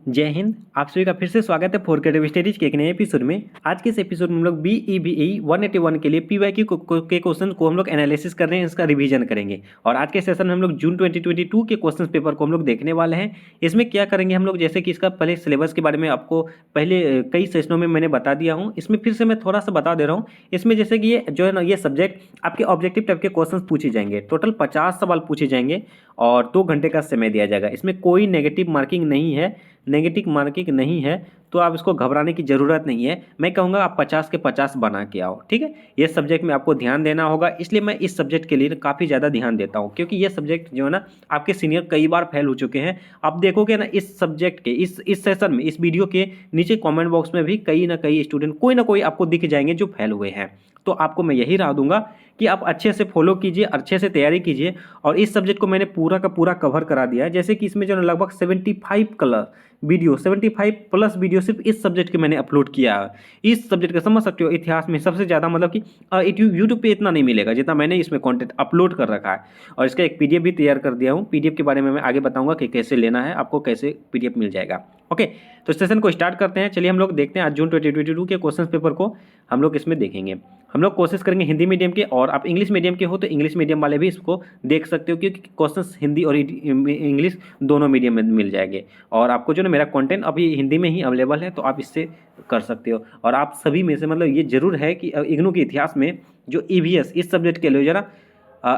जय हिंद। आप सभी का फिर से स्वागत है फोर क्रिएटिव स्टडीज के एक नए एपिसोड में। आज के इस एपिसोड में हम लोग BEBE 181 के लिए PYQ के क्वेश्चन को हम लोग एनालिसिस कर रहे हैं, इसका रिवीजन करेंगे। और आज के सेशन में हम लोग जून 2022 के क्वेश्चन पेपर को हम लोग देखने वाले हैं। इसमें क्या करेंगे हम लोग, जैसे कि इसका पहले सिलेबस के बारे में आपको पहले कई सेशनों में मैंने बता दिया हूँ, इसमें फिर से मैं थोड़ा सा बता दे रहा हूँ। इसमें जैसे कि ये जो है ना, ये सब्जेक्ट आपके ऑब्जेक्टिव टाइप के क्वेश्चन पूछे जाएंगे। टोटल 50 सवाल पूछे जाएंगे और 2 घंटे का समय दिया जाएगा। इसमें कोई नेगेटिव मार्किंग नहीं है, तो आप इसको घबराने की ज़रूरत नहीं है। मैं कहूँगा आप 50 के 50 बना के आओ, ठीक है। ये सब्जेक्ट में आपको ध्यान देना होगा, इसलिए मैं इस सब्जेक्ट के लिए काफ़ी ज़्यादा ध्यान देता हूँ, क्योंकि ये सब्जेक्ट जो है ना, आपके सीनियर कई बार फेल हो चुके हैं। आप देखोगे ना, इस सब्जेक्ट के इस सेशन में, इस वीडियो के नीचे कॉमेंट बॉक्स में भी कई ना कई स्टूडेंट कोई ना कोई आपको दिख जाएंगे जो फेल हुए हैं। तो आपको मैं यही राह दूंगा कि आप अच्छे से फॉलो कीजिए, अच्छे से तैयारी कीजिए। और इस सब्जेक्ट को मैंने पूरा का पूरा कवर करा दिया है। जैसे कि इसमें जो है लगभग 75 प्लस वीडियो सिर्फ इस सब्जेक्ट के मैंने अपलोड किया है। इस सब्जेक्ट का समझ सकते हो, इतिहास में सबसे ज़्यादा, मतलब कि यूट्यूब पे इतना नहीं मिलेगा जितना मैंने इसमें कंटेंट अपलोड कर रखा है। और इसका एक PDF भी तैयार कर दिया हूँ। PDF के बारे में मैं आगे बताऊंगा कि कैसे लेना है, आपको कैसे PDF मिल जाएगा। ओके, तो सेशन को स्टार्ट करते हैं। चलिए हम लोग देखते हैं आज जून 2022 के क्वेश्चन पेपर को हम लोग इसमें देखेंगे। हम लोग कोशिश करेंगे हिंदी मीडियम के, और आप इंग्लिश मीडियम के हो तो इंग्लिश मीडियम वाले भी इसको देख सकते हो, क्योंकि क्वेश्चंस हिंदी और इंग्लिश दोनों मीडियम में मिल जाएंगे। और आपको जो ना मेरा कंटेंट अभी हिंदी में ही अवेलेबल है, तो आप इससे कर सकते हो। और आप सभी में से मतलब ये जरूर है कि इग्नू के इतिहास में जो EVS इस सब्जेक्ट के लिए जरा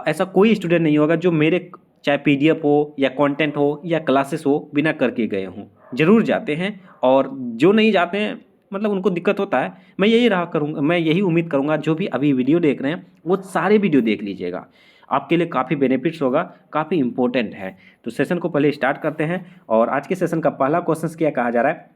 ऐसा कोई स्टूडेंट नहीं होगा जो मेरे चाहे PDF हो या कंटेंट हो या क्लासेस हो बिना करके गए हों। जरूर जाते हैं, और जो नहीं जाते हैं मतलब उनको दिक्कत होता है। मैं यही उम्मीद करूंगा जो भी अभी वीडियो देख रहे हैं वो सारे वीडियो देख लीजिएगा, आपके लिए काफ़ी बेनिफिट्स होगा, काफ़ी इंपॉर्टेंट है। तो सेशन को पहले स्टार्ट करते हैं। और आज के सेशन का पहला क्वेश्चन क्या कहा जा रहा है,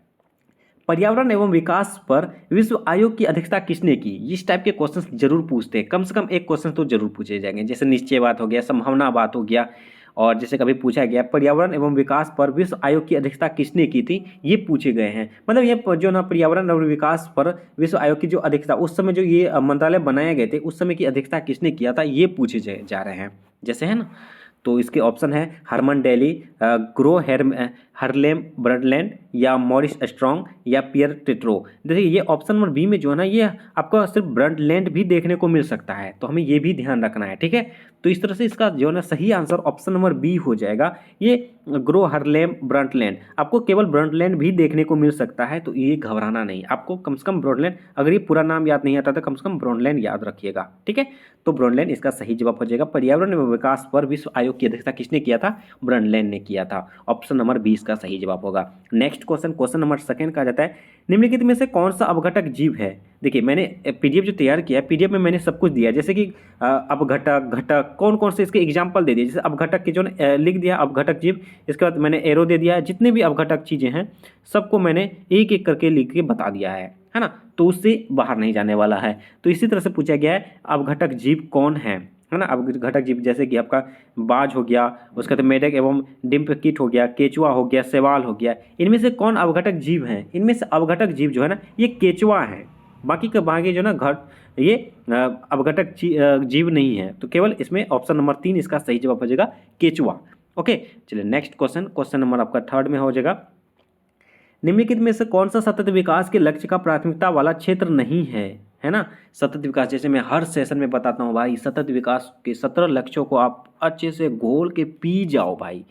पर्यावरण एवं विकास पर विश्व आयोग की अध्यक्षता किसने की। इस टाइप के क्वेश्चंस जरूर पूछते हैं, कम से कम एक क्वेश्चन तो जरूर पूछे जाएंगे। जैसे निश्चयवाद हो गया, संभावनावाद हो गया, और जैसे कभी पूछा गया पर्यावरण एवं विकास पर विश्व आयोग की अध्यक्षता किसने की थी, ये पूछे गए हैं। मतलब ये जो ना पर्यावरण और विकास पर विश्व आयोग की जो अध्यक्षता, उस समय जो ये मंत्रालय बनाए गए थे उस समय की अध्यक्षता किसने किया था, ये पूछे जा रहे हैं। जैसे है ना, तो इसके ऑप्शन है हरमन डेली, हरलेम ब्रडलैंड, या मॉरिस स्ट्रॉन्ग, या पियर टिट्रो। देखिए ये ऑप्शन नंबर बी में जो है ना, ये आपको सिर्फ ब्रडलैंड भी देखने को मिल सकता है, तो हमें ये भी ध्यान रखना है, ठीक है। तो इस तरह से इसका जो है ना सही आंसर ऑप्शन नंबर बी हो जाएगा। ये ग्रो हरलेम ब्रडलैंड, आपको केवल ब्रडलैंड भी देखने को मिल सकता है, तो ये घबराना नहीं। आपको कम से कम ब्रडलैंड, अगर ये पूरा नाम याद नहीं आता तो कम से कम ब्रडलैंड याद रखिएगा, ठीक है। तो ब्रडलैंड इसका सही जवाब हो जाएगा। पर्यावरण एवं विकास पर विश्व आयोग की अध्यक्षता किसने किया था, ब्रडलैंड ने किया था। ऑप्शन नंबर 20 का सही जवाब होगा। नेक्स्ट क्वेश्चन नंबर सेकंड कहा जाता है, निम्नलिखित में से कौन सा अपघटक जीव है। देखिए मैंने PDF जो तैयार किया है, PDF में मैंने सब कुछ दिया, जैसे कि अपघटक, घटक, कौन कौन से इसके एग्जाम्पल दे दिए। जैसे अपघटक के जो लिख दिया अपघटक जीव, इसके बाद मैंने एरो दे दिया है। जितने भी अपघटक चीज़ें हैं सबको मैंने एक एक करके लिख के बता दिया है ना, तो उससे बाहर नहीं जाने वाला है। तो इसी तरह से पूछा गया है अपघटक जीव कौन है ना। अपघटक जीव जैसे कि आपका बाज हो गया, उसके बाद मेढक एवं डिम्प कीट हो गया, केचुआ हो गया, शैवाल हो गया। इनमें से कौन अपघटक जीव हैं, इनमें से अपघटक जीव जो है ना ये केचुआ है। बाकी जो ना ये अपघटक जीव नहीं है, तो केवल इसमें ऑप्शन नंबर 3 इसका सही जवाब हो जाएगा, केचुआ। ओके, चलिए नेक्स्ट क्वेश्चन नंबर आपका थर्ड में हो जाएगा, निम्नलिखित में से कौन सा सतत विकास के लक्ष्य का प्राथमिकता वाला क्षेत्र नहीं है ना। सतत विकास, जैसे मैं हर सेशन में बताता हूँ भाई, सतत विकास के 17 लक्ष्यों को आप अच्छे से घोल के पी जाओ भाई।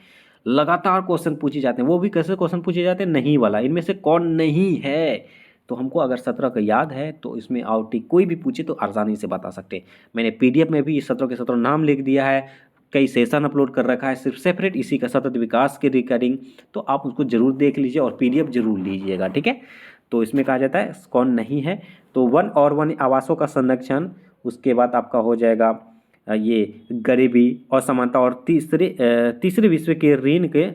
लगातार क्वेश्चन पूछे जाते हैं, वो भी कैसे क्वेश्चन पूछे जाते हैं, नहीं वाला, इनमें से कौन नहीं है। तो हमको अगर 17 का याद है तो इसमें आउटी कोई भी पूछे तो आसानी से बता सकते। मैंने PDF में भी 17 के 17 नाम लिख दिया है, कई सेशन अपलोड कर रखा है सिर्फ सेपरेट इसी का सतत विकास के रिगार्डिंग, तो आप उसको जरूर देख लीजिए और PDF जरूर लीजिएगा, ठीक है। तो इसमें कहा जाता है कौन नहीं है, तो वन आवासों का संरक्षण, उसके बाद आपका हो जाएगा ये गरीबी, असमानता, और तीसरे विश्व के ऋण के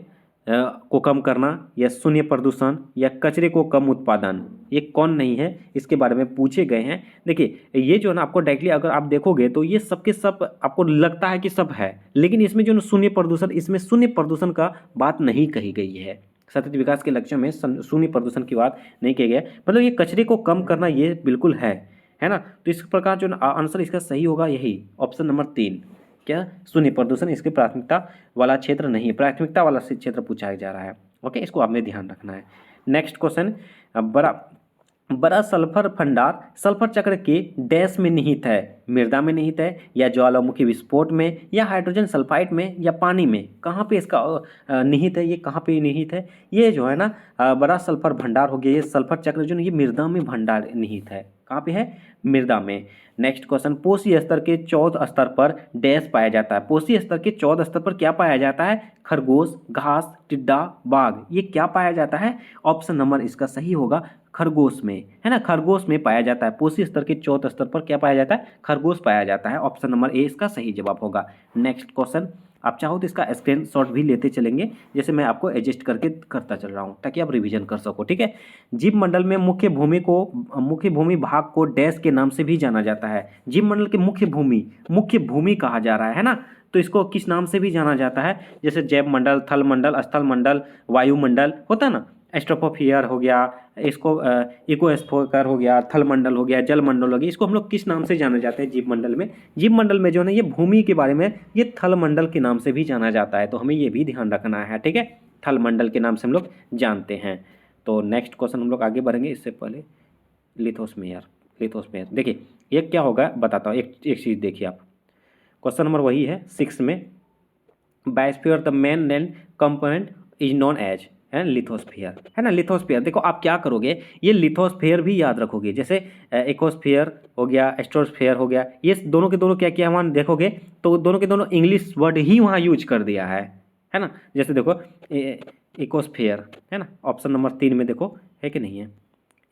को कम करना, या शून्य प्रदूषण, या कचरे को कम उत्पादन। ये कौन नहीं है इसके बारे में पूछे गए हैं। देखिए ये जो है ना आपको डायरेक्टली अगर आप देखोगे तो ये सबके सब आपको लगता है कि सब है, लेकिन इसमें जो शून्य प्रदूषण, इसमें शून्य प्रदूषण का बात नहीं कही गई है। सतत विकास के लक्ष्यों में शून्य प्रदूषण की बात नहीं की गई है। मतलब ये कचरे को कम करना ये बिल्कुल है ना। तो इस प्रकार जो आंसर इसका सही होगा यही ऑप्शन नंबर 3, क्या शून्य प्रदूषण इसके प्राथमिकता वाला क्षेत्र नहीं है, प्राथमिकता वाला क्षेत्र पूछा जा रहा है। ओके, इसको आपने ध्यान रखना है। नेक्स्ट क्वेश्चन, बड़ा बड़ा सल्फर भंडार सल्फर चक्र के डैश में निहित है, मृदा में निहित है या ज्वालामुखी विस्फोट में या हाइड्रोजन सल्फाइड में या पानी में, कहाँ पे इसका निहित है, ये कहाँ पे निहित है? ये जो है ना बड़ा सल्फर भंडार हो गया, ये सल्फर चक्र जो है ये मृदा में भंडार निहित है। कहाँ पे है? मृदा में। नेक्स्ट क्वेश्चन, पोषी स्तर के 14 स्तर पर डैश पाया जाता है। पोषी स्तर के 14 स्तर पर क्या पाया जाता है? खरगोश, घास, टिड्डा, बाघ, ये क्या पाया जाता है? ऑप्शन नंबर इसका सही होगा खरगोश में, है ना, खरगोश में पाया जाता है। पोषी स्तर के 14 स्तर पर क्या पाया जाता है? खरगोश पाया जाता है। ऑप्शन नंबर ए इसका सही जवाब होगा। नेक्स्ट क्वेश्चन, आप चाहो तो इसका स्क्रीनशॉट भी लेते चलेंगे, जैसे मैं आपको एडजस्ट करके करता चल रहा हूँ ताकि आप रिवीजन कर सको, ठीक है। जीव मंडल में मुख्य भूमि भाग को डैश के नाम से भी जाना जाता है। जीव मंडल के मुख्य भूमि कहा जा रहा है ना, तो इसको किस नाम से भी जाना जाता है? जैसे जैव मंडल, थल मंडल, स्थल मंडल, वायुमंडल होता है ना, एस्ट्रोपोफियर हो गया, इसको इकोस्फोकर हो गया, थल मंडल हो गया, जल मंडल हो गया, इसको हम लोग किस नाम से जाने जाते हैं जीव मंडल में? जीव मंडल में जो है ना ये भूमि के बारे में ये थल मंडल के नाम से भी जाना जाता है, तो हमें ये भी ध्यान रखना है, ठीक है। थल मंडल के नाम से हम लोग जानते हैं। तो नेक्स्ट क्वेश्चन हम लोग आगे बढ़ेंगे, इससे पहले लिथोस्फीयर देखिए ये क्या होगा बताता हूँ। एक चीज़ देखिए आप, क्वेश्चन नंबर वही है 6 में, biosphere the main land component is known as, है लिथोस्फीयर, है ना, लिथोस्फीयर। देखो आप क्या करोगे, ये लिथोस्फीयर भी याद रखोगे, जैसे इकोस्फीयर हो गया, एस्ट्रोस्फीयर हो गया, ये दोनों के दोनों क्या क्या वहाँ देखोगे तो दोनों के दोनों इंग्लिश वर्ड ही वहाँ यूज कर दिया है ना। जैसे देखो इकोस्फीयर है ना, ऑप्शन नंबर 3 में देखो है कि नहीं है,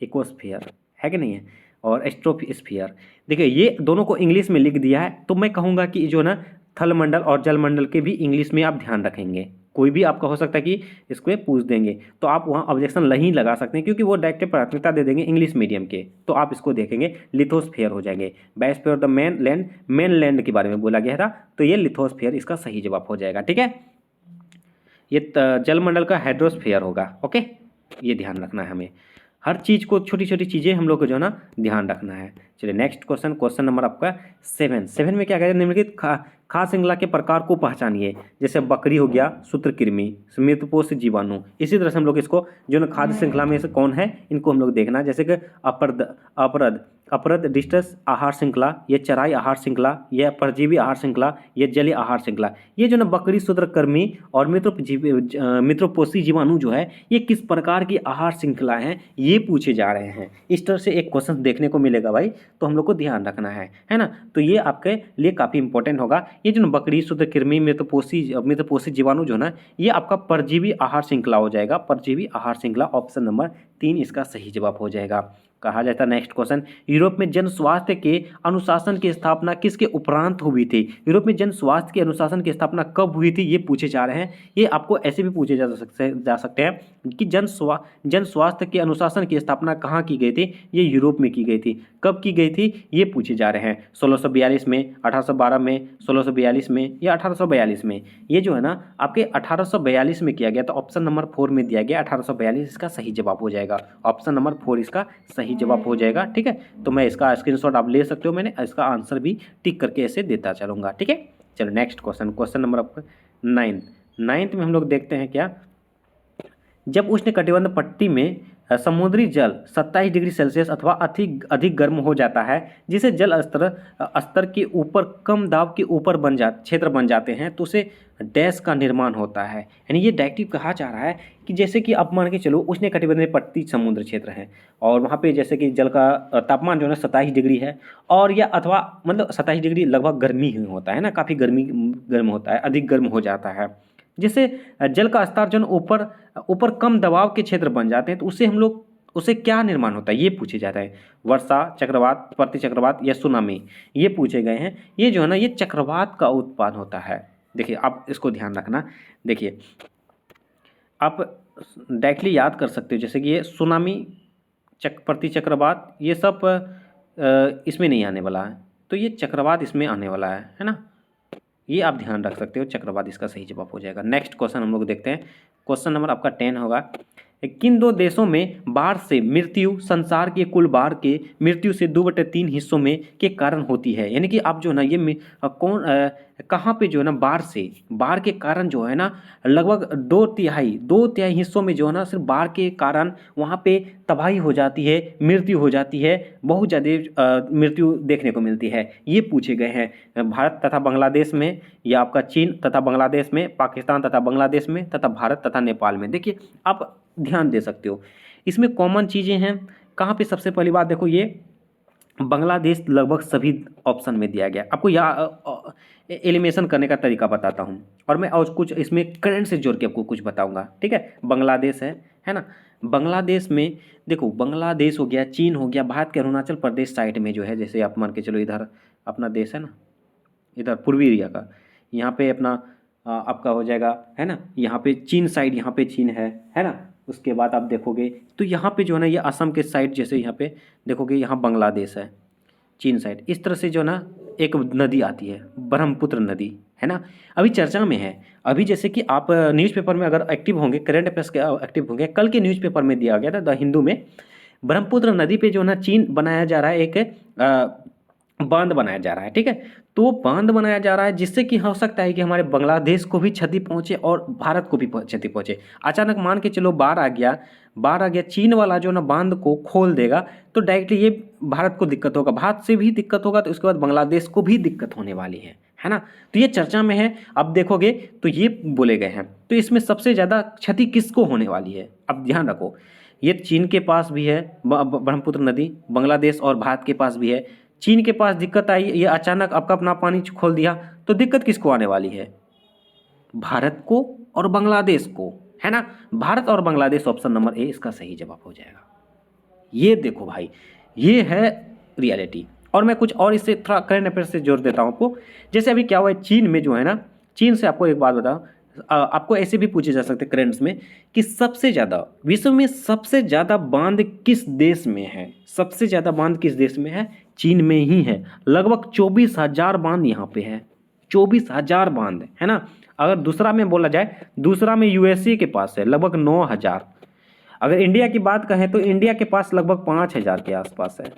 इकोस्फीयर है कि नहीं है, और एस्ट्रोस्फीयर, देखिए ये दोनों को इंग्लिश में लिख दिया है। तो मैं कहूँगा कि जो ना थल मंडल और जल मंडल के भी इंग्लिश में आप ध्यान रखेंगे। कोई भी आपका हो सकता है कि इसको पूछ देंगे तो आप वहाँ ऑब्जेक्शन नहीं लगा सकते हैं, क्योंकि वो डायरेक्ट प्राथमिकता दे देंगे इंग्लिश मीडियम के, तो आप इसको देखेंगे लिथोस्फीयर हो जाएंगे। बायोस्फीयर द मेन लैंड के बारे में बोला गया था, तो ये लिथोस्फीयर इसका सही जवाब हो जाएगा, ठीक है। ये जलमंडल का हाइड्रोस्फीयर होगा, ओके, ये ध्यान रखना है हमें। हर चीज़ को, छोटी छोटी चीज़ें हम लोग को जो है ना ध्यान रखना है। चलिए नेक्स्ट क्वेश्चन, क्वेश्चन नंबर आपका 7 में क्या कहते हैं, निम्नलिखित खाद्य श्रृंखला के प्रकार को पहचानिए। जैसे बकरी हो गया, सूत्रकृमि, मृतपोषी जीवाणु, इसी तरह से हम लोग इसको जो ना खाद्य श्रृंखला में से कौन है इनको हम लोग देखना। जैसे कि अपरद डिस्टस आहार श्रृंखला, ये चराई आहार श्रृंखला, यह परजीवी आहार श्रृंखला, यह जलीय आहार श्रृंखला। ये जो ना बकरी, सूत्रकृमि और मित्रपोषी जीवाणु जो है ये किस प्रकार की आहार श्रृंखला है, ये पूछे जा रहे हैं। इस तरह से एक क्वेश्चन देखने को मिलेगा भाई, तो हम लोग को ध्यान रखना है ना। तो ये आपके लिए काफ़ी इंपॉर्टेंट होगा। ये जो बकरी, सूत्रकृमि, मित्रपोषी जीवाणु जो ना ये आपका परजीवी आहार श्रृंखला हो जाएगा, परजीवी आहार श्रृंखला। ऑप्शन नंबर 3 इसका सही जवाब हो जाएगा। कहा जाता है नेक्स्ट क्वेश्चन, यूरोप में जन स्वास्थ्य के अनुशासन की स्थापना किसके उपरांत हुई थी? यूरोप में जन स्वास्थ्य के अनुशासन की स्थापना कब हुई थी, ये पूछे जा रहे हैं। ये आपको ऐसे भी पूछे जा सकते हैं कि जन स्वास्थ्य के अनुशासन की स्थापना कहाँ की गई थी? ये यूरोप में की गई थी। कब की गई थी ये पूछे जा रहे हैं। 1642 में, 1812 में, 1642 में या 1842 में? ये जो है ना आपके 1842 में किया गया, तो ऑप्शन नंबर 4 में दिया गया 1842 इसका सही जवाब हो जाएगा। ऑप्शन नंबर 4 इसका सही जवाब हो जाएगा, ठीक है। तो मैं इसका स्क्रीनशॉट आप ले सकते हो, मैंने इसका आंसर भी टिक करके ऐसे देता चलूंगा, ठीक है। चलो नेक्स्ट क्वेश्चन, क्वेश्चन नंबर आपका 9 में हम लोग देखते हैं क्या, जब उष्णकटिबंध पट्टी में समुद्री जल 27 डिग्री सेल्सियस अथवा अधिक गर्म हो जाता है, जिसे जल स्तर के ऊपर कम दाब के ऊपर क्षेत्र बन जाते हैं, तो उसे डैश का निर्माण होता है। यानी ये डायरेक्टिव कहा जा रहा है कि जैसे कि आप मान के चलो उष्णकटिबंधीय पट्टी समुद्र क्षेत्र है और वहाँ पे जैसे कि जल का तापमान जो है 27 डिग्री है, और या अथवा मतलब 27 डिग्री लगभग गर्मी ही होता है ना, काफ़ी गर्म होता है, अधिक गर्म हो जाता है, जिससे जल का स्तर जो ऊपर कम दबाव के क्षेत्र बन जाते हैं, तो उसे क्या निर्माण होता है ये पूछे जाता है। वर्षा, चक्रवात, प्रतिचक्रवात या सुनामी, ये पूछे गए हैं। ये जो है ना ये चक्रवात का उत्पाद होता है। देखिए आप इसको ध्यान रखना। देखिए आप डायरेक्टली याद कर सकते हो, जैसे कि ये सुनामी, प्रतिचक्रवात, ये सब इसमें नहीं आने वाला है, तो ये चक्रवात इसमें आने वाला है ना। ये आप ध्यान रख सकते हो, चक्रवात इसका सही जवाब हो जाएगा। नेक्स्ट क्वेश्चन हम लोग देखते हैं, क्वेश्चन नंबर आपका 10 होगा। किन दो देशों में बाढ़ से मृत्यु संसार के कुल बाढ़ के मृत्यु से 2/3 हिस्सों में के कारण होती है? यानी कि आप जो है ना ये कहाँ पे जो है ना बाढ़ के कारण जो है ना लगभग 2/3 हिस्सों में जो है ना सिर्फ बाढ़ के कारण वहाँ पे तबाही हो जाती है, मृत्यु हो जाती है, बहुत ज़्यादा मृत्यु देखने को मिलती है। ये पूछे गए हैं भारत तथा बांग्लादेश में, या आपका चीन तथा बांग्लादेश में, पाकिस्तान तथा बांग्लादेश में, तथा भारत तथा नेपाल में। देखिए आप ध्यान दे सकते हो, इसमें कॉमन चीज़ें हैं। कहाँ पे सबसे पहली बात देखो, ये बांग्लादेश लगभग सभी ऑप्शन में दिया गया। आपको एलिमिनेशन करने का तरीका बताता हूँ, और मैं और कुछ इसमें करंट से जोड़ के आपको कुछ बताऊंगा, ठीक है। बांग्लादेश है ना। बांग्लादेश में देखो, बांग्लादेश हो गया, चीन हो गया, भारत के अरुणाचल प्रदेश साइड में जो है, जैसे आप मान के चलो इधर अपना देश है ना, इधर पूर्वी एरिया का, यहाँ पे अपना आपका हो जाएगा, है ना, यहाँ पे चीन साइड, यहाँ पे चीन है ना। उसके बाद आप देखोगे तो यहाँ पे जो है ना ये असम के साइड, जैसे यहाँ पे देखोगे यहाँ बांग्लादेश है, चीन साइड, इस तरह से जो ना एक नदी आती है ब्रह्मपुत्र नदी, है ना। अभी चर्चा में है, अभी जैसे कि आप न्यूज़पेपर में अगर एक्टिव होंगे, करंट अफेयर्स के एक्टिव होंगे, कल के न्यूज़पेपर में दिया गया था द हिंदू में, ब्रह्मपुत्र नदी पे जो ना चीन बनाया जा रहा है, एक बांध बनाया जा रहा है, ठीक है। तो बांध बनाया जा रहा है जिससे कि हो सकता है कि हमारे बांग्लादेश को भी क्षति पहुंचे और भारत को भी क्षति पहुंचे। अचानक मान के चलो बाढ़ आ गया, चीन वाला जो ना बांध को खोल देगा तो डायरेक्टली ये भारत को दिक्कत होगा, भारत से भी दिक्कत होगा, तो उसके बाद बांग्लादेश को भी दिक्कत होने वाली है ना। तो ये चर्चा में है। अब देखोगे तो ये बोले गए हैं, तो इसमें सबसे ज़्यादा क्षति किसको होने वाली है? अब ध्यान रखो, ये चीन के पास भी है ब्रह्मपुत्र नदी, बांग्लादेश और भारत के पास भी है। चीन के पास दिक्कत आई, ये अचानक आपका अपना पानी खोल दिया, तो दिक्कत किसको आने वाली है? भारत को और बांग्लादेश को, है ना। भारत और बांग्लादेश ऑप्शन नंबर ए इसका सही जवाब हो जाएगा। ये देखो भाई, ये है रियलिटी। और मैं कुछ और इससे थोड़ा करंट अफेयर से जोड़ देता हूँ आपको। जैसे अभी क्या हुआ है चीन में जो है ना, चीन से आपको एक बात बताओ, आपको ऐसे भी पूछे जा सकते करंट्स में कि सबसे ज़्यादा विश्व में सबसे ज़्यादा बांध किस देश में है? सबसे ज़्यादा बांध किस देश में है? चीन में ही है। लगभग 24,000 बांध यहाँ पे है, 24,000 बांध, है ना। अगर दूसरा में बोला जाए, दूसरा में यूएसए के पास है लगभग 9,000। अगर इंडिया की बात कहें तो इंडिया के पास लगभग 5,000 के आसपास है,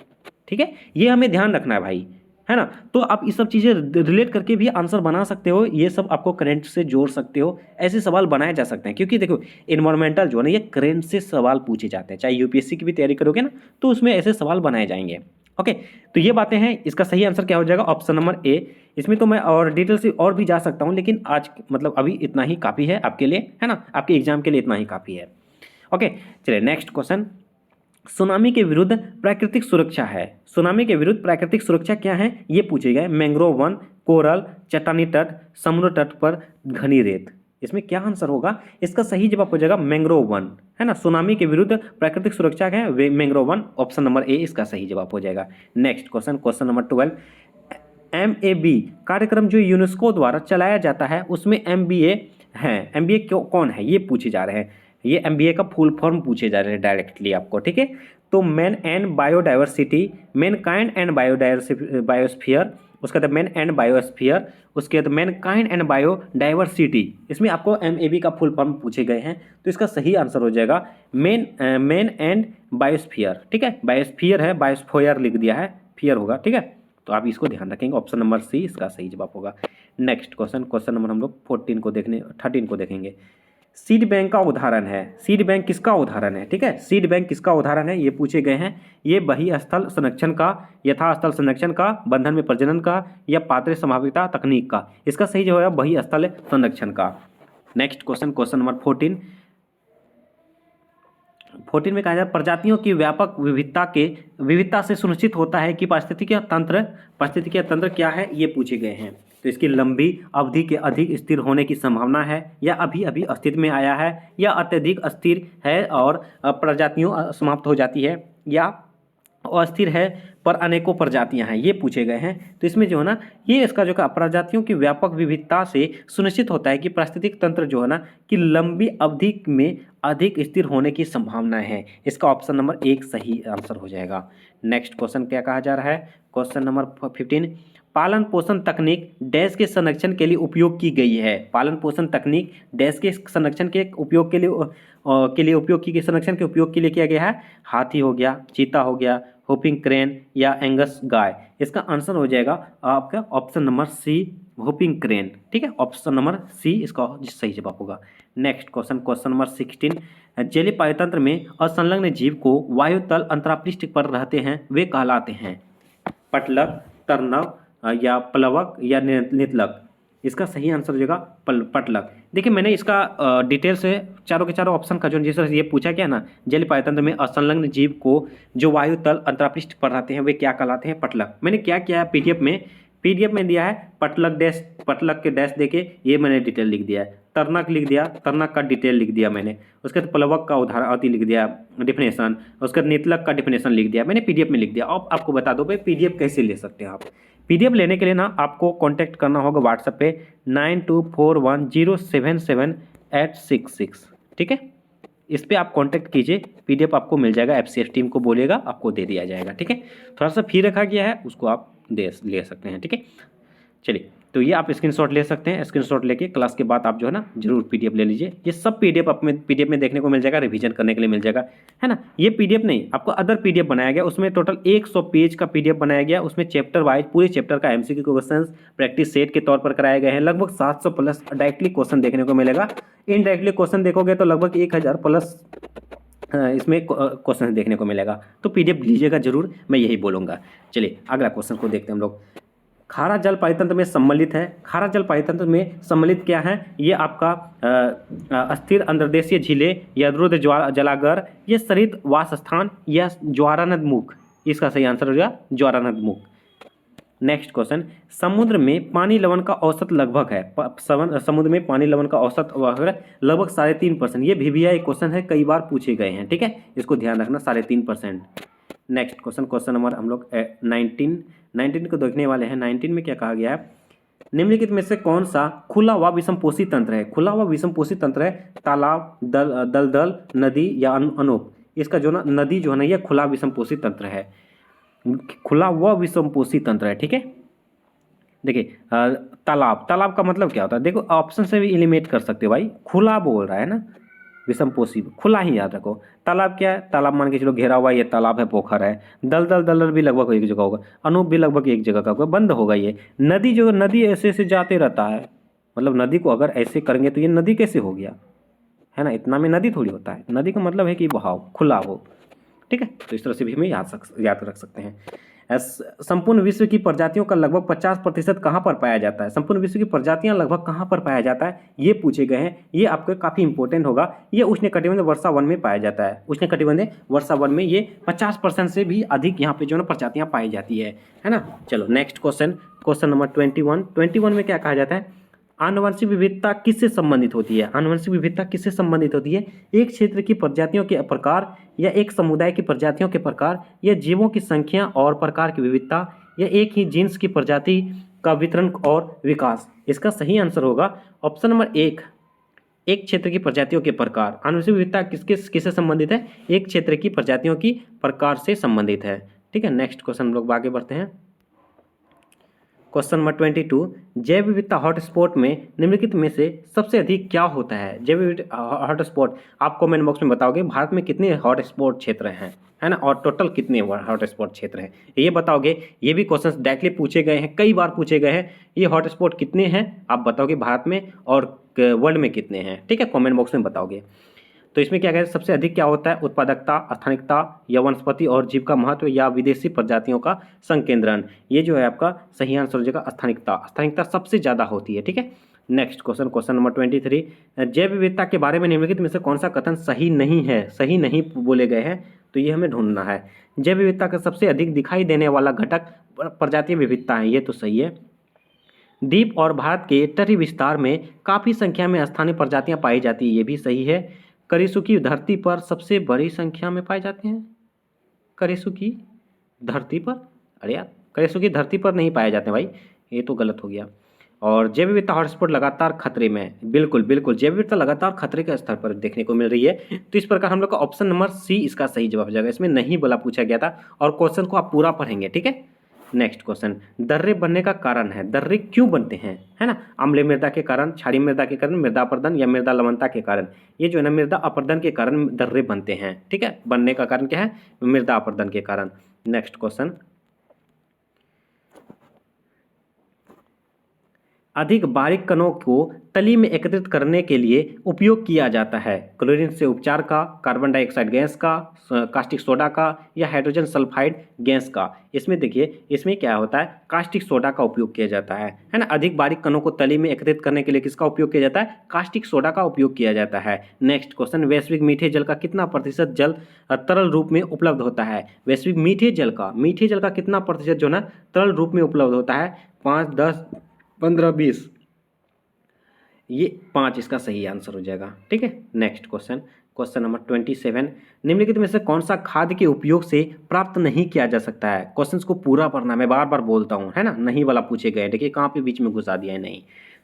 ठीक है। ये हमें ध्यान रखना है भाई, है ना। तो आप ये सब चीज़ें रिलेट करके भी आंसर बना सकते हो, ये सब आपको करंट से जोड़ सकते हो, ऐसे सवाल बनाए जा सकते हैं। क्योंकि देखो इन्वायरमेंटल जो है ना, ये करंट से सवाल पूछे जाते हैं, चाहे यूपीएससी की भी तैयारी करोगे ना तो उसमें ऐसे सवाल बनाए जाएंगे। ओके, तो ये बातें हैं। इसका सही आंसर क्या हो जाएगा? Option number A. इसमें तो मैं और डिटेल से और भी जा सकता हूँ, लेकिन आज मतलब अभी इतना ही काफ़ी है आपके लिए, है ना, आपके एग्जाम के लिए इतना ही काफ़ी है। ओके, चलिए नेक्स्ट क्वेश्चन। सुनामी के विरुद्ध प्राकृतिक सुरक्षा है, सुनामी के विरुद्ध प्राकृतिक सुरक्षा क्या है ये पूछे गए। मैंग्रोव वन, कोरल, चट्टानी तट, समुद्र तट पर घनी रेत। इसमें क्या आंसर होगा? इसका सही जवाब हो जाएगा मैंग्रोव वन, है ना। सुनामी के विरुद्ध प्राकृतिक सुरक्षा क्या है? Mangrove one, option number A इसका सही जवाब हो जाएगा। Next question, question number 12। MAB कार्यक्रम जो यूनेस्को द्वारा चलाया जाता है उसमें MBA है, MBA क्यों कौन है ये पूछे जा रहे हैं। ये MBA का फुल फॉर्म पूछे जा रहे हैं डायरेक्टली आपको, ठीक है। तो man and biodiversity, man kind and biosphere, उसके बाद मैन एंड बायोस्फीयर, उसके बाद मैन काइंड एंड बायोडाइवर्सिटी। इसमें आपको MAB का फुल फॉर्म पूछे गए हैं, तो इसका सही आंसर हो जाएगा मैन एंड बायोस्फीयर, ठीक है। बायोस्फीयर है, बायोस्फोयर लिख दिया है, फियर होगा, ठीक है। तो आप इसको ध्यान रखेंगे, ऑप्शन नंबर सी इसका सही जवाब होगा। नेक्स्ट क्वेश्चन, क्वेश्चन नंबर हम लोग 13 को देखेंगे। सीड बैंक का उदाहरण है, सीड बैंक किसका उदाहरण है? ठीक है, सीड बैंक किसका उदाहरण है ये पूछे गए हैं। ये बही स्थल संरक्षण का, यथास्थल संरक्षण का, बंधन में प्रजनन का, या पात्र संभाव्यता तकनीक का। इसका सही जो है बही स्थल संरक्षण का। नेक्स्ट क्वेश्चन, क्वेश्चन नंबर 14 में कहा जाए प्रजातियों की व्यापक विविधता से सुनिश्चित होता है कि पारिस्थितिकीय तंत्र क्या है ये पूछे गए हैं। तो इसकी लंबी अवधि के अधिक स्थिर होने की संभावना है, या अभी अभी अस्तित्व में आया है, या अत्यधिक अस्थिर है और प्रजातियों समाप्त हो जाती है, या अस्थिर है पर अनेकों प्रजातियां हैं, ये पूछे गए हैं। तो इसमें जो है ना ये इसका जो प्रजातियों की व्यापक विविधता से सुनिश्चित होता है कि पारिस्थितिक तंत्र जो है ना कि लंबी अवधि में अधिक स्थिर होने की संभावना है। इसका ऑप्शन नंबर 1 सही आंसर हो जाएगा। नेक्स्ट क्वेश्चन क्या कहा जा रहा है? Question number 15। पालन पोषण तकनीक डैश के संरक्षण के लिए उपयोग की गई है। पालन पोषण तकनीक डैश के संरक्षण के उपयोग के लिए उपयोग की गई, संरक्षण के उपयोग के लिए किया गया है। हाथी हो गया, चीता हो गया, होपिंग क्रेन या एंगस गाय। इसका आंसर हो जाएगा आपका option number C, whooping crane. ठीक है, ऑप्शन नंबर सी इसका सही जवाब होगा। नेक्स्ट क्वेश्चन, क्वेश्चन नंबर 16, जलीय पायतंत्र में असंलग्न जीव को वायुतल अंतरापृष्ठ पर रहते हैं वे कहलाते हैं। पटलक, तर्नव या प्लवक या नितलक। इसका सही आंसर हो जाएगा पटलक। देखिए मैंने इसका डिटेल से चारों के चारों ऑप्शन का जो जिस तरह से ये पूछा गया ना, जलीय पायतंत्र में असंलग्न जीव को जो वायुतल अंतरापृष्ठ पर रहते हैं वे क्या कहलाते हैं, पटलक। मैंने क्या किया है पीडीएफ में दिया है पटलक डैश, पटलक के डैश देके ये मैंने डिटेल लिख दिया है। तर्नक लिख दिया, तर्नक का डिटेल लिख दिया मैंने। उसके बाद प्लवक का उदाहरण अति लिख दिया डिफिनेशन। उसके बाद नितलक का डिफिनेशन लिख दिया मैंने, पीडीएफ में लिख दिया। अब आपको बता दो भाई पीडीएफ कैसे ले सकते हैं आप। पीडीएफ लेने के लिए ना आपको कांटेक्ट करना होगा व्हाट्सएप पे 9241077866। ठीक है, इस पे आप कांटेक्ट कीजिए, पीडीएफ आपको मिल जाएगा। एफसीएस टीम को बोलेगा, आपको दे दिया जाएगा। ठीक है, थोड़ा सा फी रखा गया है, उसको आप ले सकते हैं। ठीक है, चलिए तो ये आप स्क्रीनशॉट ले सकते हैं। स्क्रीनशॉट लेके क्लास के बाद आप जो है ना जरूर पीडीएफ ले लीजिए। ये सब पीडीएफ पीडीएफ में देखने को मिल जाएगा, रिवीजन करने के लिए मिल जाएगा, है ना। ये पीडीएफ नहीं, आपको अदर पीडीएफ बनाया गया, उसमें टोटल 100 पेज का पीडीएफ बनाया गया। उसमें चैप्टर वाइज पूरे चैप्टर का एमसीक्यू क्वेश्चंस प्रैक्टिस सेट के तौर पर कराए गए हैं। लगभग 700 प्लस डायरेक्टली क्वेश्चन देखने को मिलेगा। इनडायरेक्टली क्वेश्चन देखोगे तो लगभग 1000 प्लस इसमें क्वेश्चन देखने को मिलेगा। तो पीडीएफ लीजिएगा जरूर, मैं यही बोलूँगा। चलिए अगला क्वेश्चन को देखते हैं हम लोग। खारा जल पायतंत्र में सम्मिलित है। खारा जल पायतंत्र में सम्मिलित क्या है, ये आपका अस्थिर अंतर्देशीय झीलें या रुद्र जलागर, ये सरित वास स्थान या ज्वारानदमुख। इसका सही आंसर हो जाएगा ज्वारानदमुख। नेक्स्ट क्वेश्चन, समुद्र में पानी लवण का औसत लगभग है। समुद्र में पानी लवण का औसत लगभग 3.5%। ये VVI क्वेश्चन है, कई बार पूछे गए हैं। ठीक है, इसको ध्यान रखना, 3.5%। नेक्स्ट क्वेश्चन, क्वेश्चन नंबर हम लोग 19 को देखने वाले हैं। 19 में क्या कहा गया है, निम्नलिखित में से कौन सा खुला व विषमपोषी तंत्र है। खुला व विषमपोषी तंत्र है तालाब, दलदल, नदी या अनूप। इसका जो ना नदी जो है ना, यह खुला विषमपोषी तंत्र है, खुला व विषमपोषी तंत्र है। ठीक है, देखिए तालाब, तालाब का मतलब क्या होता है, देखो ऑप्शन से भी एलिमिनेट कर सकते हो भाई। खुला बोल रहा है ना, विषमपोषी खुला ही याद रखो। तालाब क्या है, तालाब मान के चलो घेरा हुआ ये तालाब है, पोखर है। दलदल भी लगभग एक जगह होगा, अनूप भी लगभग एक जगह का होगा, बंद होगा ये। नदी जो नदी ऐसे ऐसे जाते रहता है, मतलब नदी को अगर ऐसे करेंगे तो ये नदी कैसे हो गया, है ना। इतना में नदी थोड़ी होता है, नदी का मतलब है कि बहाव, खुला हो। ठीक है, तो इस तरह से भी हमें याद रख सकते हैं। संपूर्ण विश्व की प्रजातियों का लगभग 50% कहाँ पर पाया जाता है। संपूर्ण विश्व की प्रजातियां लगभग कहाँ पर पाया जाता है, ये पूछे गए हैं। ये आपको काफ़ी इंपॉर्टेंट होगा। ये उष्णकटिबंधीय वर्षा वन में पाया जाता है। उष्णकटिबंधीय वर्षा वन में ये 50% से भी अधिक यहाँ पे जो है ना प्रजातियां पाई जाती है ना। चलो नेक्स्ट क्वेश्चन, क्वेश्चन नंबर 21 में क्या कहा जाता है, आनुवंशिक विविधता किससे संबंधित होती है। आनुवंशिक विविधता किससे संबंधित होती है, एक क्षेत्र की प्रजातियों के प्रकार या एक समुदाय की प्रजातियों के प्रकार या जीवों की संख्या और प्रकार की विविधता या एक ही जीन्स की प्रजाति का वितरण और विकास। इसका सही आंसर होगा ऑप्शन नंबर 1, एक क्षेत्र की प्रजातियों के प्रकार। आनुवंशिक विविधता किससे संबंधित है, एक क्षेत्र की प्रजातियों की प्रकार से संबंधित है। ठीक है, नेक्स्ट क्वेश्चन हम लोग आगे बढ़ते हैं। क्वेश्चन नंबर 22, जैव विविधता हॉटस्पॉट में निम्नलिखित में से सबसे अधिक क्या होता है। जैव विविधता हॉटस्पॉट आप कमेंट बॉक्स में बताओगे भारत में कितने हॉटस्पॉट क्षेत्र हैं, है ना, और टोटल कितने हॉटस्पॉट क्षेत्र हैं ये बताओगे। ये भी क्वेश्चन डायरेक्टली पूछे गए हैं, कई बार पूछे गए हैं। ये हॉटस्पॉट कितने हैं आप बताओगे भारत में, और वर्ल्ड में कितने हैं। ठीक है, कॉमेंट बॉक्स में बताओगे। तो इसमें क्या कहते हैं, सबसे अधिक क्या होता है, उत्पादकता, स्थानिकता या वनस्पति और जीव का महत्व या विदेशी प्रजातियों का संकेंद्रण। ये जो है आपका सही आंसर हो जाएगा स्थानिकता। स्थानिकता सबसे ज़्यादा होती है। ठीक है, नेक्स्ट क्वेश्चन, क्वेश्चन नंबर 23, जैव विविधता के बारे में निम्नलिखित में से कौन सा कथन सही नहीं है, सही नहीं बोले गए हैं, तो ये हमें ढूंढना है। जैव विविधता का सबसे अधिक दिखाई देने वाला घटक प्रजातीय विविधता है, ये तो सही है। द्वीप और भारत के तटीय विस्तार में काफ़ी संख्या में स्थानीय प्रजातियाँ पाई जाती है, ये भी सही है। करिशुकी धरती पर सबसे बड़ी संख्या में पाए जाते हैं। करिशुकी धरती पर, अरे यार करिशुकी धरती पर नहीं पाए जाते भाई, ये तो गलत हो गया। और जैव विविधता हॉटस्पॉट लगातार खतरे में, बिल्कुल बिल्कुल जैव विविधता लगातार खतरे के स्तर पर देखने को मिल रही है। तो इस प्रकार हम लोग का ऑप्शन नंबर सी इसका सही जवाब हो जाएगा। इसमें नहीं बोला पूछा गया था, और क्वेश्चन को आप पूरा पढ़ेंगे। ठीक है, नेक्स्ट क्वेश्चन, दर्रे बनने का कारण है, दर्रे क्यों बनते हैं, है ना, अम्लीय मृदा के कारण, क्षारीय मृदा के कारण, मृदा अपरदन या मृदा लवणता के कारण। ये जो है ना मृदा अपरदन के कारण दर्रे बनते हैं, ठीक है, बनने का कारण क्या है, मृदा अपरदन के कारण। नेक्स्ट क्वेश्चन, अधिक बारीक कणों को तली में एकत्रित करने के लिए उपयोग किया जाता है, क्लोरीन से उपचार का, कार्बन डाइऑक्साइड गैस का, कास्टिक सोडा का या हाइड्रोजन सल्फाइड गैस का। इसमें देखिए, इसमें क्या होता है, कास्टिक सोडा का उपयोग किया जाता है ना। अधिक बारीक कणों को तली में एकत्रित करने के लिए किसका उपयोग किया जाता है, कास्टिक सोडा का उपयोग किया जाता है। नेक्स्ट क्वेश्चन, वैश्विक मीठे जल का कितना प्रतिशत जल तरल रूप में उपलब्ध होता है, वैश्विक मीठे जल का कितना प्रतिशत जो है ना तरल रूप में उपलब्ध होता है, 5, 10, 15, 20, ये 5 इसका सही आंसर हो जाएगा, ठीक है। नेक्स्ट क्वेश्चन, क्वेश्चन नंबर 27, निम्नलिखित में से कौन सा खाद्य के उपयोग से प्राप्त नहीं किया जा सकता है। क्वेश्चंस को पूरा पढ़ना, मैं बार बार बोलता हूँ, है ना, नहीं वाला पूछे गए, देखिए कहाँ पे बीच में घुसा दिया है, नहीं।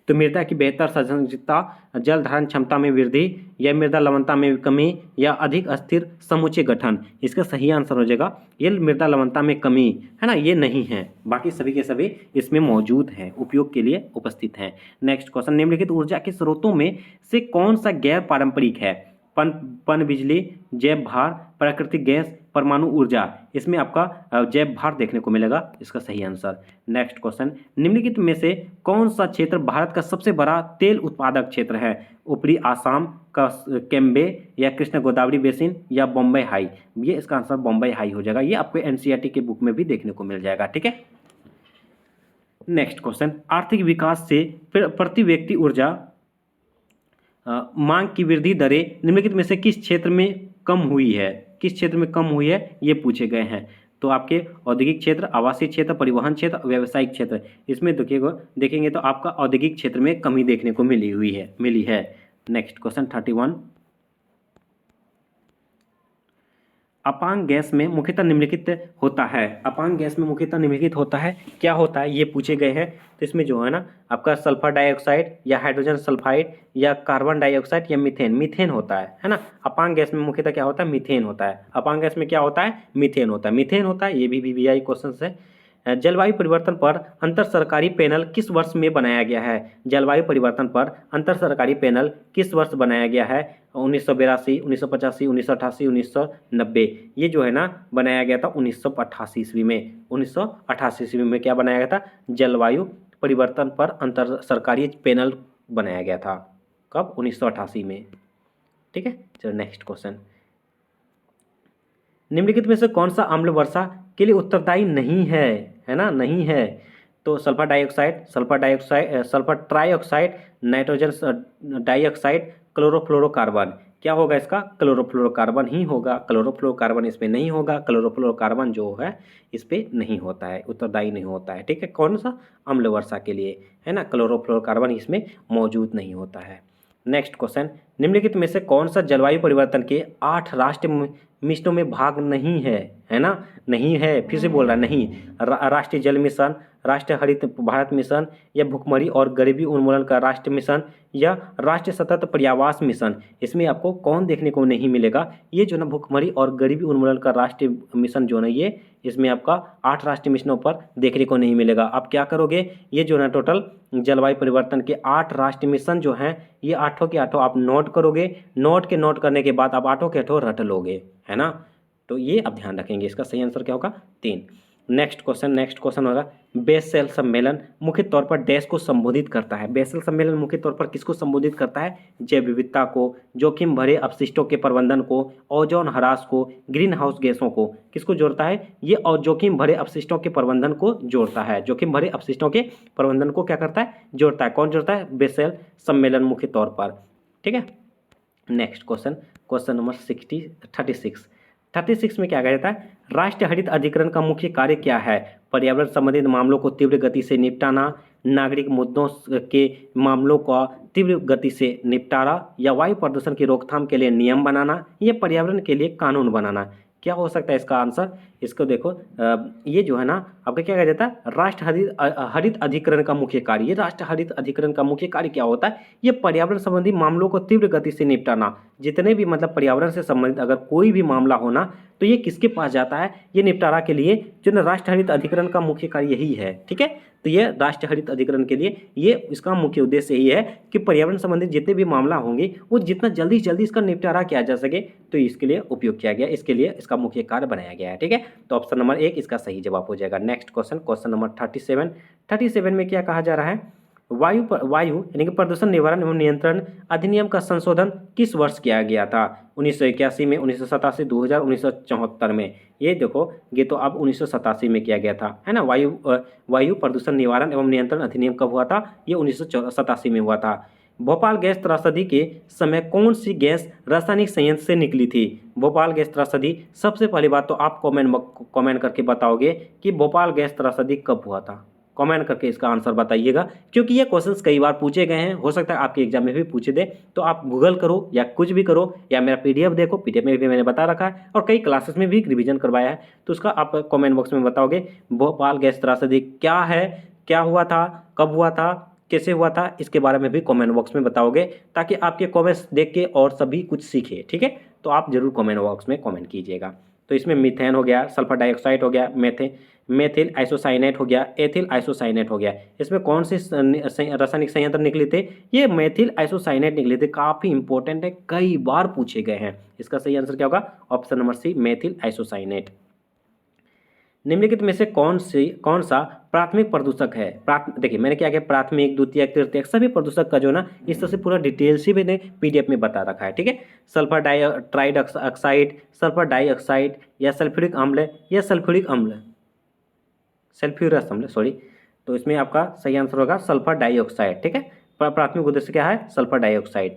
तो मृदा की बेहतर सघनता, जल धारण क्षमता में वृद्धि या मृदा लवणता में कमी या अधिक अस्थिर समुच्चय गठन, इसका सही आंसर हो जाएगा ये मृदा लवणता में कमी, है ना, ये नहीं है, बाकी सभी के सभी इसमें मौजूद हैं, उपयोग के लिए उपस्थित हैं। नेक्स्ट क्वेश्चन, निम्नलिखित ऊर्जा के स्रोतों में से कौन सा गैर पारंपरिक है, पन बिजली, जैव भार, प्राकृतिक गैस, परमाणु ऊर्जा। इसमें आपका जैव भार देखने को मिलेगा, इसका सही आंसर। नेक्स्ट क्वेश्चन, निम्नलिखित में से कौन सा क्षेत्र भारत का सबसे बड़ा तेल उत्पादक क्षेत्र है, ऊपरी आसाम का केम्बे या कृष्ण गोदावरी बेसिन या बॉम्बे हाई। ये इसका आंसर बॉम्बे हाई हो जाएगा, ये आपको एनसीईआरटी के बुक में भी देखने को मिल जाएगा, ठीक है। नेक्स्ट क्वेश्चन, आर्थिक विकास से प्रति व्यक्ति ऊर्जा मांग की वृद्धि दरें निम्नलिखित में से किस क्षेत्र में कम हुई है, किस क्षेत्र में कम हुई है, ये पूछे गए हैं। तो आपके औद्योगिक क्षेत्र, आवासीय क्षेत्र, परिवहन क्षेत्र, व्यावसायिक क्षेत्र, इसमें देखेंगे तो आपका औद्योगिक क्षेत्र में कमी देखने को मिली है। नेक्स्ट क्वेश्चन 31, अपांग गैस में मुख्यतः निम्नलिखित होता है, अपांग गैस में मुख्यतः निम्नलिखित होता है, क्या होता है, ये पूछे गए हैं। तो इसमें जो है ना आपका सल्फर डाइऑक्साइड या हाइड्रोजन सल्फाइड या कार्बन डाइऑक्साइड या मीथेन होता है ना। अपांग गैस में मुख्यतः क्या होता है, मीथेन होता है। अपांग गैस में क्या होता है, मीथेन होता है, ये भी VVI क्वेश्चन है। जलवायु परिवर्तन पर अंतर सरकारी पैनल किस वर्ष में बनाया गया है, जलवायु परिवर्तन पर अंतर सरकारी पैनल किस वर्ष बनाया गया है, 1982, 1985, 1988, 1990। ये जो है ना बनाया गया था 1988 ईस्वी में, 1988 ईस्वी में क्या बनाया गया था, जलवायु परिवर्तन पर अंतर सरकारी पैनल बनाया गया था, कब, 1988 में, ठीक है। चलो नेक्स्ट क्वेश्चन, निम्नलिखित में से कौन सा अम्ल वर्षा के लिए उत्तरदायी नहीं है ना, नहीं है। तो sulphur dioxide, sulphur trioxide, nitrogen dioxide, chlorofluorocarbon, क्या होगा इसका, क्लोरोफ्लोरोकार्बन ही होगा। क्लोरोफ्लोरोकार्बन इसमें नहीं होगा, क्लोरोफ्लोरोकार्बन जो है इस पर नहीं होता है, उत्तरदायी नहीं होता है, ठीक है। कौन सा, अम्ल वर्षा के लिए, है ना, क्लोरोफ्लोरोकार्बन इसमें मौजूद नहीं होता है। नेक्स्ट क्वेश्चन, निम्नलिखित में से कौन सा जलवायु परिवर्तन के 8 राष्ट्रीय मिशनों में भाग नहीं है ना, नहीं है, फिर से बोल रहा नहीं, राष्ट्रीय जल मिशन, राष्ट्रीय हरित भारत मिशन या भुखमरी और गरीबी उन्मूलन का राष्ट्रीय मिशन या राष्ट्रीय सतत पर्यावास मिशन। इसमें आपको कौन देखने को नहीं मिलेगा, ये जो ना भुखमरी और गरीबी उन्मूलन का राष्ट्रीय मिशन जो ना ये, इसमें आपका 8 राष्ट्रीय मिशनों पर देखने को नहीं मिलेगा। आप क्या करोगे, ये जो ना टोटल जलवायु परिवर्तन के 8 राष्ट्रीय मिशन जो हैं, ये 8 के 8 आप नोट करोगे, नोट करने के बाद आप 8 के 8 रट लोगे, है ना। तो ये आप ध्यान रखेंगे, इसका सही आंसर क्या होगा, 3। नेक्स्ट क्वेश्चन होगा, बेसेल सम्मेलन मुख्य तौर पर डैश को संबोधित करता है। बेसेल सम्मेलन मुख्य तौर पर किसको संबोधित करता है, जैव विविधता को, जोखिम भरे अपशिष्टों के प्रबंधन को, ओजोन ह्रास को, ग्रीन हाउस गैसों को, किसको जोड़ता है ये, और जोखिम भरे अपशिष्टों के प्रबंधन को जोड़ता है। जोखिम भरे अपशिष्टों के प्रबंधन को क्या करता है, जोड़ता है। कौन जोड़ता है, बेसेल सम्मेलन मुख्य तौर पर, ठीक है। नेक्स्ट क्वेश्चन नंबर 36 में क्या कहा जाता है, राष्ट्रीय हरित अधिकरण का मुख्य कार्य क्या है, पर्यावरण संबंधित मामलों को तीव्र गति से निपटाना, नागरिक मुद्दों के मामलों का तीव्र गति से निपटारा या वायु प्रदूषण की रोकथाम के लिए नियम बनाना या पर्यावरण के लिए कानून बनाना। क्या हो सकता है इसका आंसर? इसको देखो, ये जो है ना आपका क्या कहा जाता है, राष्ट्र हरित अधिकरण का मुख्य कार्य। ये राष्ट्र हरित अधिकरण का मुख्य कार्य क्या होता है? ये पर्यावरण संबंधी मामलों को तीव्र गति से निपटाना। जितने भी मतलब पर्यावरण से संबंधित अगर कोई भी मामला होना तो ये किसके पास जाता है? ये निपटारा के लिए जो ना राष्ट्र हरित अधिकरण का मुख्य कार्य यही है। ठीक है, तो ये राष्ट्र हरित अधिकरण के लिए ये इसका मुख्य उद्देश्य यही है कि पर्यावरण संबंधित जितने भी मामला होंगे वो जितना जल्दी से जल्दी इसका निपटारा किया जा सके, तो इसके लिए उपयोग किया गया, इसके लिए इसका मुख्य कार्य बनाया गया है। ठीक है, तो ऑप्शन नंबर 1 इसका सही जवाब हो जाएगा। नेक्स्ट क्वेश्चन, क्वेश्चन नंबर 37 में क्या कहा जा रहा है? वायु यानी कि प्रदूषण निवारण एवं नियंत्रण अधिनियम का संशोधन किस वर्ष किया गया था? 1981 में, 1987, 2000, 1974 में। ये देखो, ये तो अब 1987 में किया गया था, है ना। वायु प्रदूषण निवारण एवं नियंत्रण अधिनियम कब हुआ था? ये 1987 में हुआ था। भोपाल गैस त्रासदी के समय कौन सी गैस रासायनिक संयंत्र से निकली थी? भोपाल गैस त्रासदी, सबसे पहली बात तो आप कमेंट करके बताओगे कि भोपाल गैस त्रासदी कब हुआ था। कमेंट करके इसका आंसर बताइएगा, क्योंकि ये क्वेश्चंस कई बार पूछे गए हैं, हो सकता है आपके एग्जाम में भी पूछे दे। तो आप गूगल करो या कुछ भी करो या मेरा पीडीएफ देखो, पीडीएफ में भी मैंने बता रखा है और कई क्लासेस में भी रिवीजन करवाया है, तो उसका आप कमेंट बॉक्स में बताओगे भोपाल गैस त्रासदी क्या है, क्या हुआ था, कब हुआ था, कैसे हुआ था, इसके बारे में भी कमेंट बॉक्स में बताओगे, ताकि आपके कमेंट्स देख के और सभी कुछ सीखे। ठीक है, तो आप जरूर कमेंट बॉक्स में कमेंट कीजिएगा। तो इसमें मीथेन हो गया, सल्फर डाइऑक्साइड हो गया, मेथिल आइसोसाइनेट हो गया, एथिल आइसोसाइनेट हो गया। इसमें कौन से रासायनिक संयंत्र निकले थे? ये मेथिल आइसोसाइनेट निकले थे। काफ़ी इंपॉर्टेंट है, कई बार पूछे गए हैं। इसका सही आंसर क्या होगा? Option number C, methyl isocyanate. निम्नलिखित में से कौन सा प्राथमिक प्रदूषक है? देखिए मैंने क्या किया, प्राथमिक, द्वितीयक, तृतीयक सभी प्रदूषक का जो ना इस तरह से पूरा डिटेल से मैंने पीडीएफ में बता रखा है। ठीक है, सल्फर ट्राइऑक्साइड, सल्फर डाइऑक्साइड या सल्फ्यूरिक अम्ल या सल्फ्यूरस अम्ल, सॉरी। तो इसमें आपका सही आंसर होगा सल्फर डाइऑक्साइड। ठीक है, प्राथमिक उद्देश्य क्या है? Sulphur dioxide,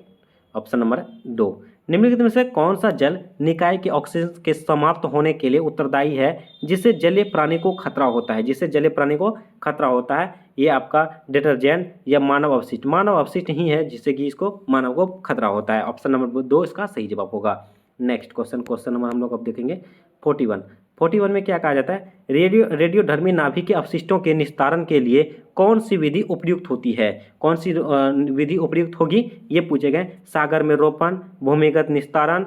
option number 2। निम्नलिखित में से कौन सा जल निकाय के ऑक्सीजन के समाप्त होने के लिए उत्तरदायी है, जिससे जलीय प्राणी को खतरा होता है? जिससे जलीय प्राणी को खतरा होता है, ये आपका डिटर्जेंट या मानव अपशिष्ट। मानव अपशिष्ट ही है जिससे कि इसको मानव को खतरा होता है। ऑप्शन नंबर 2 इसका सही जवाब होगा। नेक्स्ट क्वेश्चन, क्वेश्चन नंबर हम लोग अब देखेंगे 41 में क्या कहा जाता है? रेडियोधर्मी नाभिक के अपशिष्टों के निस्तारण के लिए कौन सी विधि उपयुक्त होती है? कौन सी विधि उपयुक्त होगी, ये पूछे गए। सागर में रोपण, भूमिगत निस्तारण,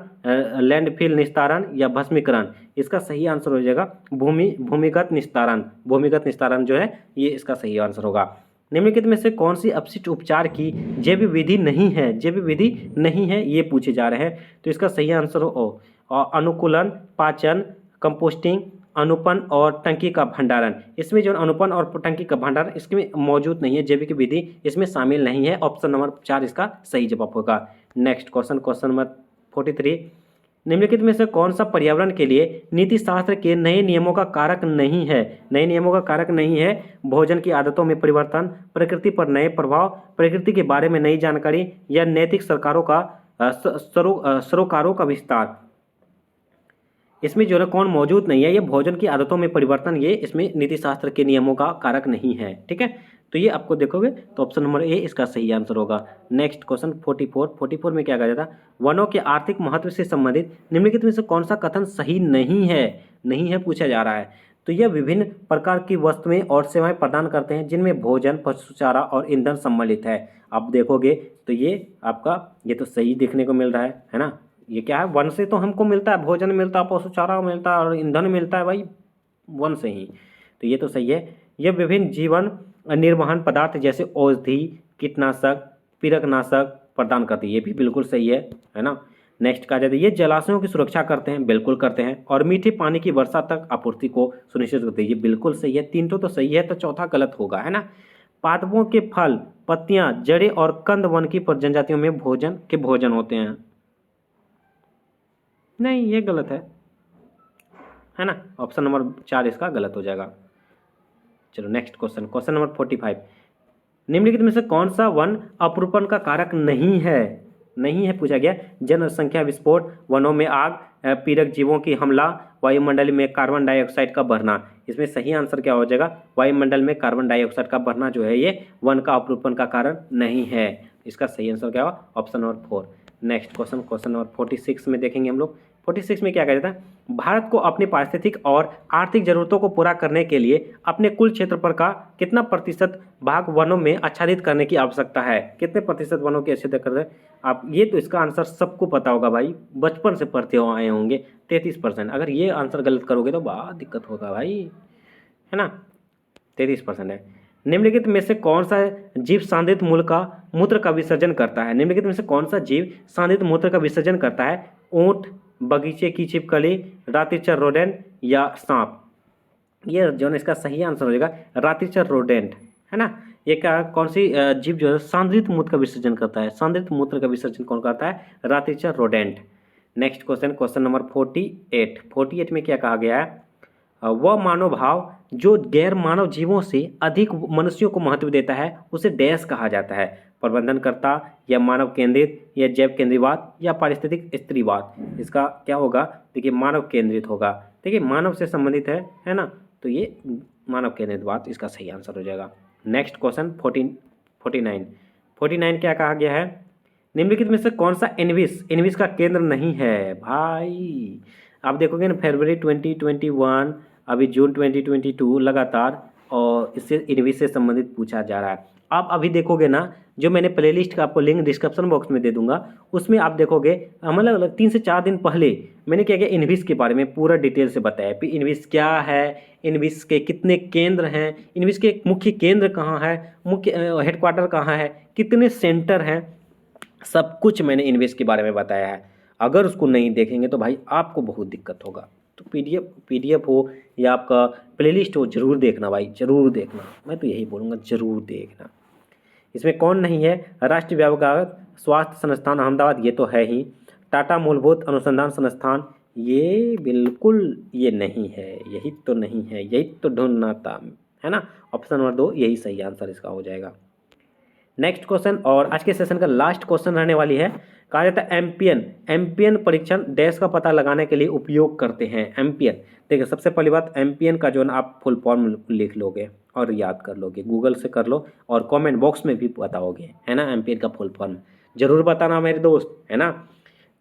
लैंडफिल निस्तारण या भस्मीकरण। इसका सही आंसर हो जाएगा भूमिगत निस्तारण। भूमिगत निस्तारण जो है ये इसका सही आंसर होगा। निम्नलिखित में से कौन सी अपशिष्ट उपचार की जैविक विधि नहीं है? जैविक विधि नहीं है ये पूछे जा रहे हैं, तो इसका सही आंसर हो अनुकूलन, पाचन, कंपोस्टिंग, अनुपन और टंकी का भंडारण। इसमें जो अनुपन और टंकी का भंडारण इसमें मौजूद नहीं है, जैविक विधि इसमें शामिल नहीं है। ऑप्शन नंबर 4 इसका सही जवाब होगा। नेक्स्ट क्वेश्चन, क्वेश्चन नंबर 43, निम्नलिखित में से कौन सा पर्यावरण के लिए नीति शास्त्र के नए नियमों का कारक नहीं है? नए नियमों का कारक नहीं है। भोजन की आदतों में परिवर्तन, प्रकृति पर नए प्रभाव, प्रकृति के बारे में नई जानकारी या नैतिक सरोकारों का विस्तार। इसमें जो है कौन मौजूद नहीं है? ये भोजन की आदतों में परिवर्तन, ये इसमें नीति शास्त्र के नियमों का कारक नहीं है। ठीक है, तो ये आपको देखोगे तो ऑप्शन नंबर ए इसका सही आंसर होगा। नेक्स्ट क्वेश्चन 44 में क्या कहा जाता है? वनों के आर्थिक महत्व से संबंधित निम्नलिखित में से कौन सा कथन सही नहीं है पूछा जा रहा है। तो यह विभिन्न प्रकार की वस्तुएं और सेवाएं प्रदान करते हैं, जिनमें भोजन, पशुचारा और ईंधन सम्मिलित है। आप देखोगे तो ये आपका ये तो सही देखने को मिल रहा है ना। ये क्या है? वन से तो हमको मिलता है, भोजन मिलता है, पशुचारा मिलता है और ईंधन मिलता है भाई वन से ही, तो ये तो सही है। ये विभिन्न जीवन निर्वहन पदार्थ जैसे औषधि, कीटनाशक, पीड़कनाशक प्रदान करती है, ये भी बिल्कुल सही है ना। नेक्स्ट कहा जाता है ये जलाशयों की सुरक्षा करते हैं, बिल्कुल करते हैं, और मीठे पानी की वर्षा तक आपूर्ति को सुनिश्चित करते हैं, ये बिल्कुल सही है। 3 तो सही है, तो चौथा गलत होगा, है ना। पादपों के फल, पत्तियां, जड़ें और कंद वन की प्रजातियों में भोजन होते हैं। नहीं, ये गलत है ना। ऑप्शन नंबर 4 इसका गलत हो जाएगा। चलो नेक्स्ट क्वेश्चन, क्वेश्चन नंबर 45, निम्नलिखित में से कौन सा वन अपरूपण का कारक नहीं है पूछा गया। जनसंख्या विस्फोट, वनों में आग, पीड़क जीवों की हमला, वायुमंडल में कार्बन डाइऑक्साइड का बढ़ना। इसमें सही आंसर क्या हो जाएगा? वायुमंडल में कार्बन डाइऑक्साइड का बढ़ना जो है ये वन का अपरूपण का कारण नहीं है। इसका सही आंसर क्या होगा? Option number 4। Next question, question number 46 में देखेंगे हम लोग। 46 में क्या कहा जाता है, भारत को अपनी पारिस्थितिक और आर्थिक जरूरतों को पूरा करने के लिए अपने कुल क्षेत्रफल का कितना प्रतिशत भाग वनों में आच्छादित करने की आवश्यकता है। कितने प्रतिशत वनों की आच्छादित कर रहे हैं आप, ये तो इसका आंसर सबको पता होगा भाई, बचपन से पढ़ते हो आए होंगे, 33%। अगर ये आंसर गलत करोगे तो बहुत दिक्कत होगा भाई, है ना। 33% है। निम्नलिखित में से कौन सा जीव सांद्रित मूत्र का विसर्जन करता है। निम्नलिखित में से कौन सा जीव सांद्रित मूत्र का विसर्जन करता है। ऊंट, बगीचे की छिपकली, रात्रिचर रोडेंट या सांप। ये जो है इसका सही आंसर हो जाएगा रात्रिचर रोडेंट, है ना। ये क्या, कौन सी जीव जो है सांद्रित मूत्र का विसर्जन करता है। सांद्रित मूत्र का विसर्जन कौन करता है, रात्रिचर rodent. Next question, question number 48 में क्या कहा गया है, वह मानव भाव जो गैर मानव जीवों से अधिक मनुष्यों को महत्व देता है उसे डैश कहा जाता है। प्रबंधनकर्ता या मानव केंद्रित या जैव केंद्रीवाद या पारिस्थितिक स्त्रीवाद। इसका क्या होगा, देखिए मानव केंद्रित होगा, देखिए मानव से संबंधित है ना, तो ये मानव केंद्रितवाद इसका सही आंसर हो जाएगा। नेक्स्ट क्वेश्चन 49 क्या कहा गया है, निम्नलिखित में से कौन सा इनविस का केंद्र नहीं है। भाई आप देखोगे ना, फरवरी 2021, अभी जून 2022 लगातार, और इससे इनविस से संबंधित पूछा जा रहा है। आप अभी देखोगे ना, जो मैंने प्लेलिस्ट का आपको लिंक डिस्क्रिप्शन बॉक्स में दे दूंगा, उसमें आप देखोगे मतलब 3 से 4 दिन पहले मैंने क्या किया, इनविस के बारे में पूरा डिटेल से बताया कि इनविस क्या है, इनविस के कितने केंद्र हैं, इनविस के मुख्य केंद्र कहाँ है, मुख्य हेडक्वार्टर कहाँ है, कितने सेंटर हैं, सब कुछ मैंने इनविस के बारे में बताया है। अगर उसको नहीं देखेंगे तो भाई आपको बहुत दिक्कत होगा। तो पीडीएफ हो या आपका प्लेलिस्ट हो, जरूर देखना भाई, जरूर देखना, मैं तो यही बोलूँगा, जरूर देखना। इसमें कौन नहीं है, राष्ट्रीय व्यावसायिक स्वास्थ्य संस्थान अहमदाबाद, ये तो है ही। टाटा मूलभूत अनुसंधान संस्थान, ये बिल्कुल ये नहीं है, यही तो नहीं है, यही तो ढूंढना था, है ना। ऑप्शन नंबर 2 यही सही आंसर इसका हो जाएगा। नेक्स्ट क्वेश्चन, और आज के सेशन का लास्ट क्वेश्चन रहने वाली है, कहा जाता है एम्पियन परीक्षण डैश का पता लगाने के लिए उपयोग करते हैं। एम्पियन, देखिए सबसे पहली बात, एम्पियन का जो है ना आप फुल फॉर्म लिख लोगे और याद कर लोगे, गूगल से कर लो और कमेंट बॉक्स में भी बताओगे, है ना। एम्पियन का फुल फॉर्म जरूर बताना मेरे दोस्त, है ना।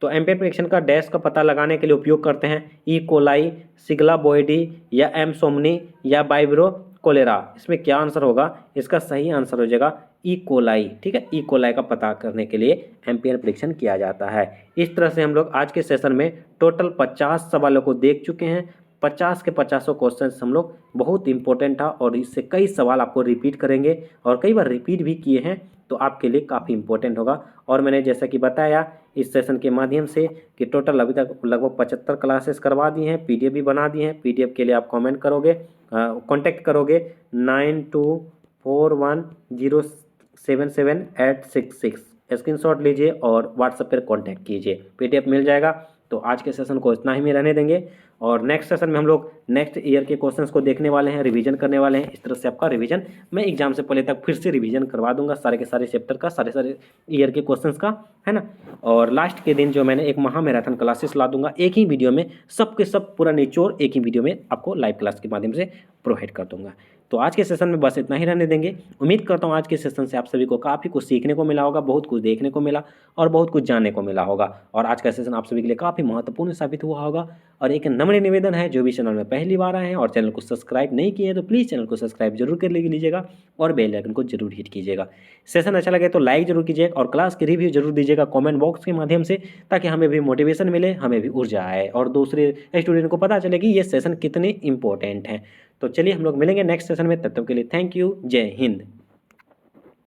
तो एम्पियन परीक्षण का डैश का पता लगाने के लिए उपयोग करते हैं। ई कोलाई, सिगला बोएडी या एम सोमनी या बाइब्रो कोलेरा। इसमें क्या आंसर होगा, इसका सही आंसर हो जाएगा ई कोलाई, ठीक है। ई कोलाई का पता करने के लिए एम्पियन परीक्षण किया जाता है। इस तरह से हम लोग आज के सेशन में टोटल 50 सवालों को देख चुके हैं। 50 के 50 क्वेश्चन हम लोग, बहुत इंपॉर्टेंट था, और इससे कई सवाल आपको रिपीट करेंगे, और कई बार रिपीट भी किए हैं, तो आपके लिए काफ़ी इंपॉर्टेंट होगा। और मैंने जैसा कि बताया इस सेशन के माध्यम से कि टोटल अभी तक लगभग 75 क्लासेस करवा दी हैं, पीडीएफ भी बना दी हैं। पीडीएफ के लिए आप कमेंट करोगे, कांटेक्ट करोगे 9241077866, स्क्रीनशॉट लीजिए और व्हाट्सएप पर कांटेक्ट कीजिए, पीडीएफ मिल जाएगा। तो आज के सेशन को इतना ही में रहने देंगे, और नेक्स्ट सेशन में हम लोग नेक्स्ट ईयर के क्वेश्चंस को देखने वाले हैं, रिवीजन करने वाले हैं। इस तरह से आपका रिवीजन मैं एग्जाम से पहले तक फिर से रिवीजन करवा दूंगा, सारे के सारे चैप्टर का, सारे ईयर के क्वेश्चंस का, है ना। और लास्ट के दिन जो मैंने एक महा मैराथन क्लासेस ला दूंगा, एक ही वीडियो में सब के सब पूरा निचोड़ एक ही वीडियो में आपको लाइव क्लास के माध्यम से प्रोवाइड कर दूंगा। तो आज के सेशन में बस इतना ही रहने देंगे। उम्मीद करता हूँ आज के सेशन से आप सभी को काफ़ी कुछ सीखने को मिला होगा, बहुत कुछ देखने को मिला और बहुत कुछ जानने को मिला होगा, और आज का सेशन आप सभी के लिए काफ़ी महत्वपूर्ण साबित हुआ होगा। और एक नम्र निवेदन है, जो भी चैनल में पहली बार आए हैं और चैनल को सब्सक्राइब नहीं किए हैं तो प्लीज़ चैनल को सब्सक्राइब जरूर कर लीजिएगा और बेल आइकन को जरूर हिट कीजिएगा। सेशन अच्छा लगे तो लाइक जरूर कीजिएगा और क्लास की रिव्यू जरूर दीजिएगा कमेंट बॉक्स के माध्यम से, ताकि हमें भी मोटिवेशन मिले, हमें भी ऊर्जा आए और दूसरे स्टूडेंट को पता चले कि ये सेशन कितने इंपॉर्टेंट हैं। तो चलिए हम लोग मिलेंगे नेक्स्ट सेशन में, तब तक के लिए थैंक यू, जय हिंद।